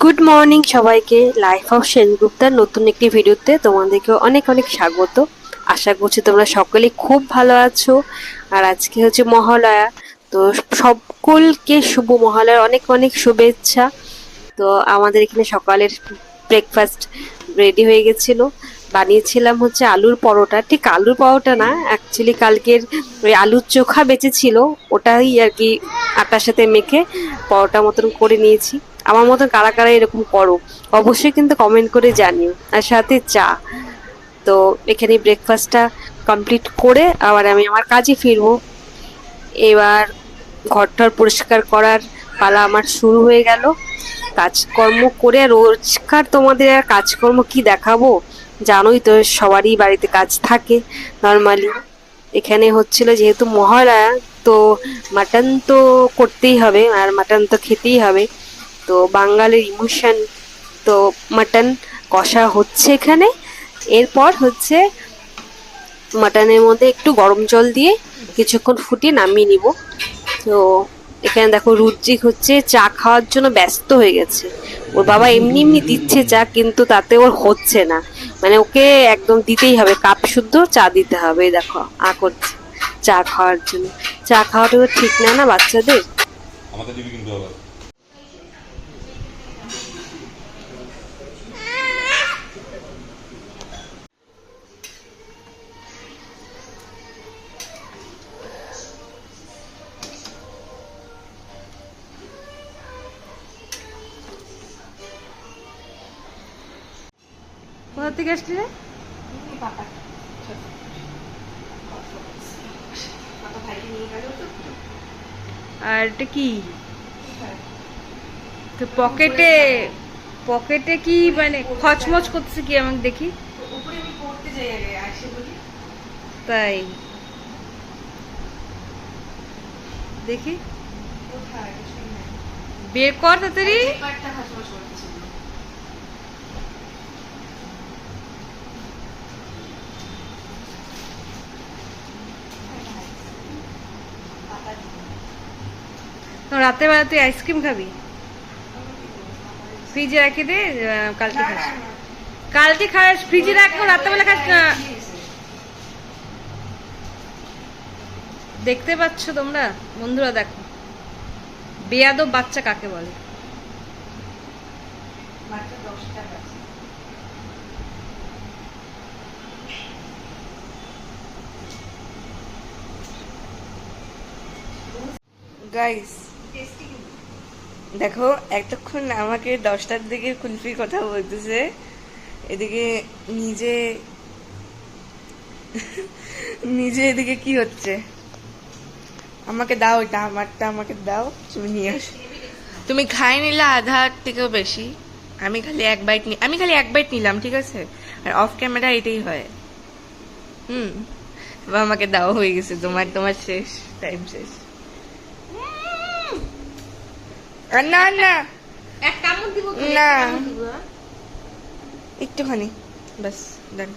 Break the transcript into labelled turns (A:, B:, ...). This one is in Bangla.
A: গুড মর্নিং সবাইকে। লাইফ অফ সেনগুপ্তার নতুন একটি ভিডিওতে তোমাদেরকে অনেক অনেক স্বাগত। আশা করছি তোমরা সকলেই খুব ভালো আছো। আর আজকে হচ্ছে মহালয়া, তো সকলকে শুভ মহালয়ার অনেক অনেক শুভেচ্ছা। তো আমাদের এখানে সকালের ব্রেকফাস্ট রেডি হয়ে গেছিল। বানিয়েছিলাম হচ্ছে আলুর পরোটা, ঠিক আলুর পরোটা না, অ্যাকচুয়ালি কালকের ওই আলুর চোখা বেঁচেছিল, ওটাই আর কি আটার সাথে মেখে পরোটা মতন করে নিয়েছি। আমার মতন কারা কারা এরকম করো অবশ্যই কিন্তু কমেন্ট করে জানিও। আর সাথে চা। তো এখানে ব্রেকফাস্টটা কমপ্লিট করে আবার আমি আমার কাজে ফিরবো। এবার ঘরটার পরিষ্কার করার পালা আমার শুরু হয়ে গেল। কাজকর্ম করে রোজকার তোমাদের আর কাজকর্ম কি দেখাবো, জানোই তো সবারই বাড়িতে কাজ থাকে নর্মালি। এখানে হচ্ছিল যেহেতু মহালয়া, তো মাটন তো করতেই হবে আর মাটন তো খেতেই হবে, তো বাঙালির ইমোশন। তো মাটন কষা হচ্ছে এখানে। এরপর হচ্ছে মাটনের মধ্যে একটু গরম জল দিয়ে কিছুক্ষণ ফুটিয়ে নামিয়ে নিব। তো এখানে দেখো রুদ্রিক হচ্ছে চা খাওয়ার জন্য ব্যস্ত হয়ে গেছে। ওর বাবা এমনি এমনি দিচ্ছে চা, কিন্তু তাতে ওর হচ্ছে না, মানে ওকে একদম দিতেই হবে, কাপ শুদ্ধ চা দিতে হবে। এই দেখো করছে চা খাওয়ার জন্য। চা খাওয়াটা তো ঠিক না, না বাচ্চাদের।
B: আমাদের দিবি কিন্তু আবার
A: কোথা থেকে আসলি রে? আর এটা কি? তো পকেটে পকেটে কি মানে খচমচ করতেছে কি আমাকে দেখি। তাই দেখি, বের কর তাড়াতাড়ি। রাতে বেলা তুই আইসক্রিম খাবি? ফ্রিজে রেখে দে, কালকে খাস। কালকে খাস, ফ্রিজে রাখো, রাত্রেবেলা খাস না। দেখতে পাচ্ছ তোমরা বন্ধুরা, দেখো বেয়াদব বাচ্চা কাকে বলে।
C: গাইস দেখো, এতক্ষণ আমাকে 10টার দিকে কুলফির কথা বলতেছে, এদিকে নিজে নিজে এদিকে কি হচ্ছে। আমাকে দাও, এটা আমারটা আমাকে দাও, তুমি নিয়ে আসো। তুমি খাই নিলে আধার থেকেও বেশি। আমি খালি এক বাইট নিলাম, ঠিক আছে। আর অফ ক্যামেরা এটাই হয়। এবার আমাকে দাও, হয়ে গেছে তোমার তোমার শেষ, টাইম শেষ। না না
A: এক কামড় দিব
C: না, একটুখানি, বাস ডান।